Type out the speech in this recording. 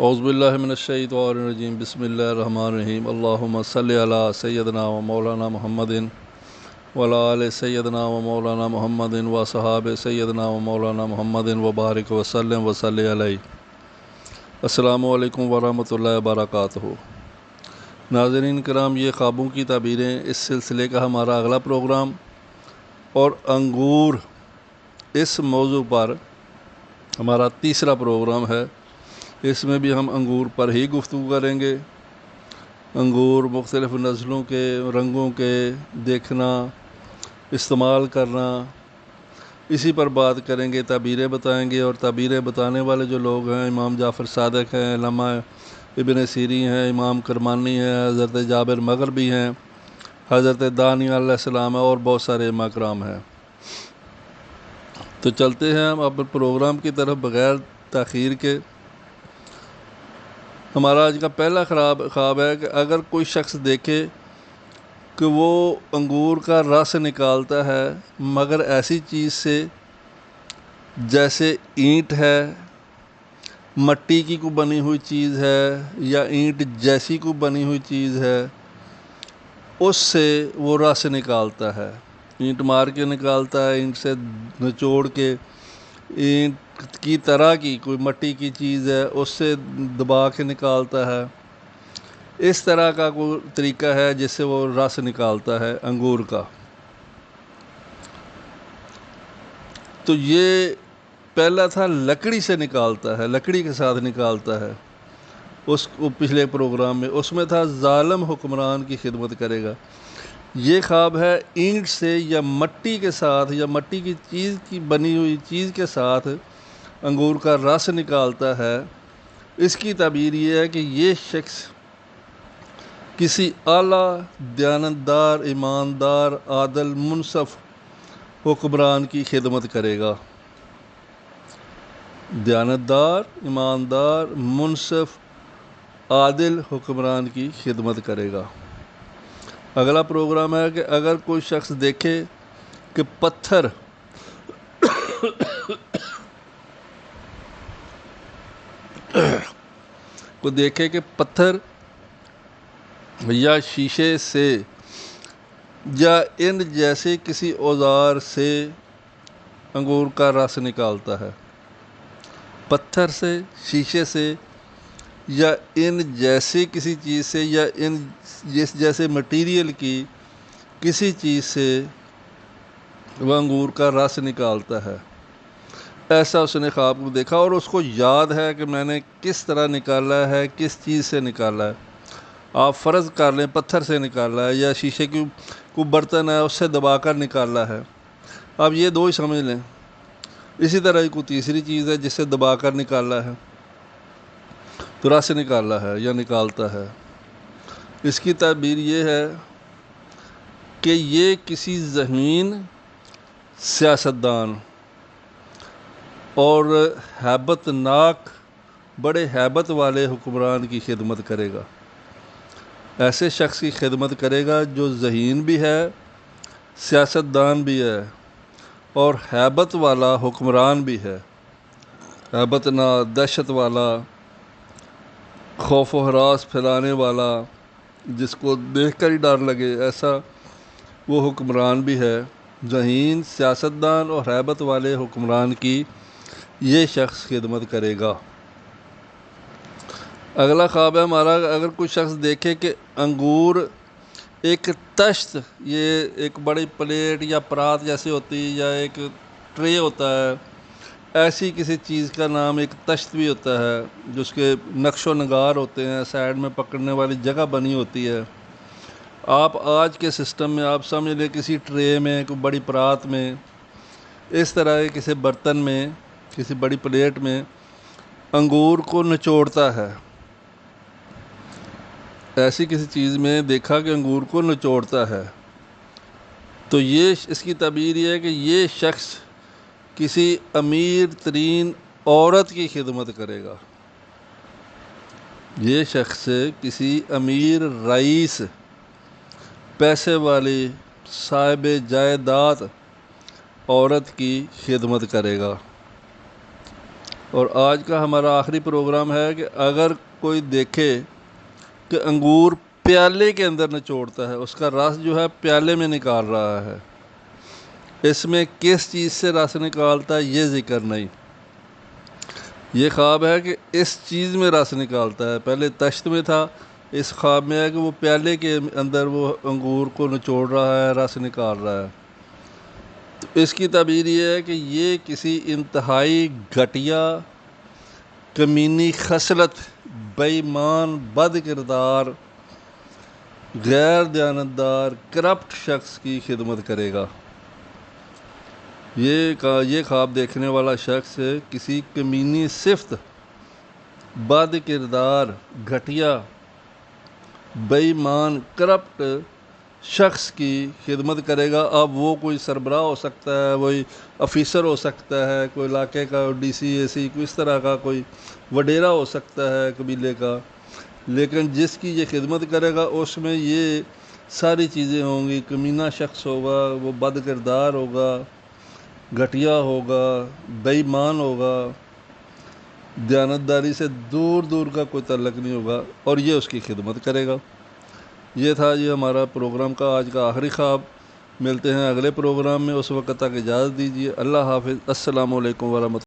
اعوذ باللہ من الشیطان الرجیم بسم اللہ الرحمن الرحیم اللہم صلی علی سیدنا و مولانا محمد وعلی آل سیدنا و مولانا محمد و صحاب سیدنا و مولانا محمد و بارک وسلم وصلی علیہ۔ السلام علیکم ورحمۃ اللہ وبرکاتہ۔ ناظرین کرام، یہ خوابوں کی تعبیریں اس سلسلے کا ہمارا اگلا پروگرام اور انگور اس موضوع پر ہمارا تیسرا پروگرام ہے۔ اس میں بھی ہم انگور پر ہی گفتگو کریں گے۔ انگور مختلف نسلوں کے، رنگوں کے، دیکھنا، استعمال کرنا، اسی پر بات کریں گے، تعبیریں بتائیں گے۔ اور تعبیریں بتانے والے جو لوگ ہیں، امام جعفر صادق ہیں، علامہ ابن سیری ہیں، امام کرمانی ہیں، حضرت جابر مغربی ہیں، حضرت دانیہ علیہ السلام ہیں، اور بہت سارے علماء کرام ہیں۔ تو چلتے ہیں ہم اپنے پروگرام کی طرف بغیر تاخیر کے۔ ہمارا آج کا پہلا خواب ہے کہ اگر کوئی شخص دیکھے کہ وہ انگور کا رس نکالتا ہے مگر ایسی چیز سے جیسے اینٹ ہے، مٹی کی کوئی بنی ہوئی چیز ہے، یا اینٹ جیسی کوئی بنی ہوئی چیز ہے، اس سے وہ رس نکالتا ہے، اینٹ مار کے نکالتا ہے، اینٹ سے نچوڑ کے، اینٹ کی طرح کی کوئی مٹی کی چیز ہے اس سے دبا کے نکالتا ہے۔ اس طرح کا کوئی طریقہ ہے جس سے وہ رس نکالتا ہے انگور کا۔ تو یہ پہلا تھا لکڑی سے نکالتا ہے، لکڑی کے ساتھ نکالتا ہے۔ اس کو پچھلے پروگرام میں اس میں تھا ظالم حکمران کی خدمت کرے گا۔ یہ خواب ہے اینٹ سے یا مٹی کے ساتھ، یا مٹی کی چیز کی بنی ہوئی چیز کے ساتھ انگور کا رس نکالتا ہے۔ اس کی تعبیر یہ ہے کہ یہ شخص کسی اعلیٰ، دیانتدار، ایماندار، عادل، منصف حکمران کی خدمت کرے گا۔ دیانتدار، ایماندار، منصف، عادل حکمران کی خدمت کرے گا۔ اگلا پروگرام ہے کہ اگر کوئی شخص دیکھے کہ پتھر پتھر یا شیشے سے یا ان جیسے کسی اوزار سے انگور کا رس نکالتا ہے، پتھر سے، شیشے سے، یا ان جیسے کسی چیز سے، یا ان جیسے مٹیریل کی کسی چیز سے وہ انگور کا رس نکالتا ہے، ایسا اس نے خواب کو دیکھا اور اس کو یاد ہے کہ میں نے کس طرح نکالا ہے، کس چیز سے نکالا ہے۔ آپ فرض کر لیں پتھر سے نکالا ہے، یا شیشے کی کوئی برتن ہے اس سے دبا کر نکالا ہے، آپ یہ دو ہی سمجھ لیں۔ اسی طرح کوئی تیسری چیز ہے جس سے دبا کر نکالا ہے تو رس نکالا ہے یا نکالتا ہے۔ اس کی تعبیر یہ ہے کہ یہ کسی ذہین، سیاستدان اور ہیبت ناک، بڑے ہیبت والے حکمران کی خدمت کرے گا۔ ایسے شخص کی خدمت کرے گا جو ذہین بھی ہے، سیاستدان بھی ہے، اور ہیبت والا حکمران بھی ہے، ہیبت ناک، دہشت والا، خوف و ہراس پھیلانے والا، جس کو دیکھ کر ہی ڈر لگے، ایسا وہ حکمران بھی ہے۔ ذہین، سیاستدان اور ہیبت والے حکمران کی یہ شخص خدمت کرے گا۔ اگلا خواب ہے ہمارا، اگر کوئی شخص دیکھے کہ انگور ایک تشت، یہ ایک بڑی پلیٹ یا پرات جیسی ہوتی ہے، یا ایک ٹرے ہوتا ہے، ایسی کسی چیز کا نام ایک تشت بھی ہوتا ہے، جس کے نقش و نگار ہوتے ہیں، سائڈ میں پکڑنے والی جگہ بنی ہوتی ہے۔ آپ آج کے سسٹم میں آپ سمجھ لیں کسی ٹرے میں، کوئی بڑی پرات میں، اس طرح کے کسی برتن میں، کسی بڑی پلیٹ میں انگور کو نچوڑتا ہے۔ ایسی کسی چیز میں دیکھا کہ انگور کو نچوڑتا ہے، تو یہ اس کی تعبیر یہ ہے کہ یہ شخص کسی امیر ترین عورت کی خدمت کرے گا۔ یہ شخص کسی امیر، رئیس، پیسے والی، صاحب جائیداد عورت کی خدمت کرے گا۔ اور آج کا ہمارا آخری پروگرام ہے کہ اگر کوئی دیکھے کہ انگور پیالے کے اندر نچوڑتا ہے، اس کا رس جو ہے پیالے میں نکال رہا ہے، اس میں کس چیز سے رس نکالتا ہے یہ ذکر نہیں، یہ خواب ہے کہ اس چیز میں رس نکالتا ہے، پہلے تشت میں تھا، اس خواب میں ہے کہ وہ پیالے کے اندر وہ انگور کو نچوڑ رہا ہے، رس نکال رہا ہے۔ تو اس کی تعبیر یہ ہے کہ یہ کسی انتہائی گھٹیا، کمینی خصلت، بے ایمان، بد کردار، غیر دیانتدار، کرپٹ شخص کی خدمت کرے گا۔ یہ خواب دیکھنے والا شخص کسی کمینی صفت، بد کردار، گھٹیا، بے ایمان، کرپٹ شخص کی خدمت کرے گا۔ اب وہ کوئی سربراہ ہو سکتا ہے، وہی آفیسر ہو سکتا ہے، کوئی علاقے کا ڈی سی، اے سی، کوئی اس طرح کا کوئی وڈیرا ہو سکتا ہے قبیلے کا، لیکن جس کی یہ خدمت کرے گا اس میں یہ ساری چیزیں ہوں گی۔ کمینہ شخص ہوگا، وہ بد کردار ہوگا، گھٹیا ہوگا، بے ایمان ہوگا، دیانتداری سے دور دور کا کوئی تعلق نہیں ہوگا، اور یہ اس کی خدمت کرے گا۔ یہ تھا جی ہمارا پروگرام کا آج کا آخری خواب۔ ملتے ہیں اگلے پروگرام میں، اس وقت تک اجازت دیجیے۔ اللہ حافظ۔ السلام علیکم ورحمۃ اللہ۔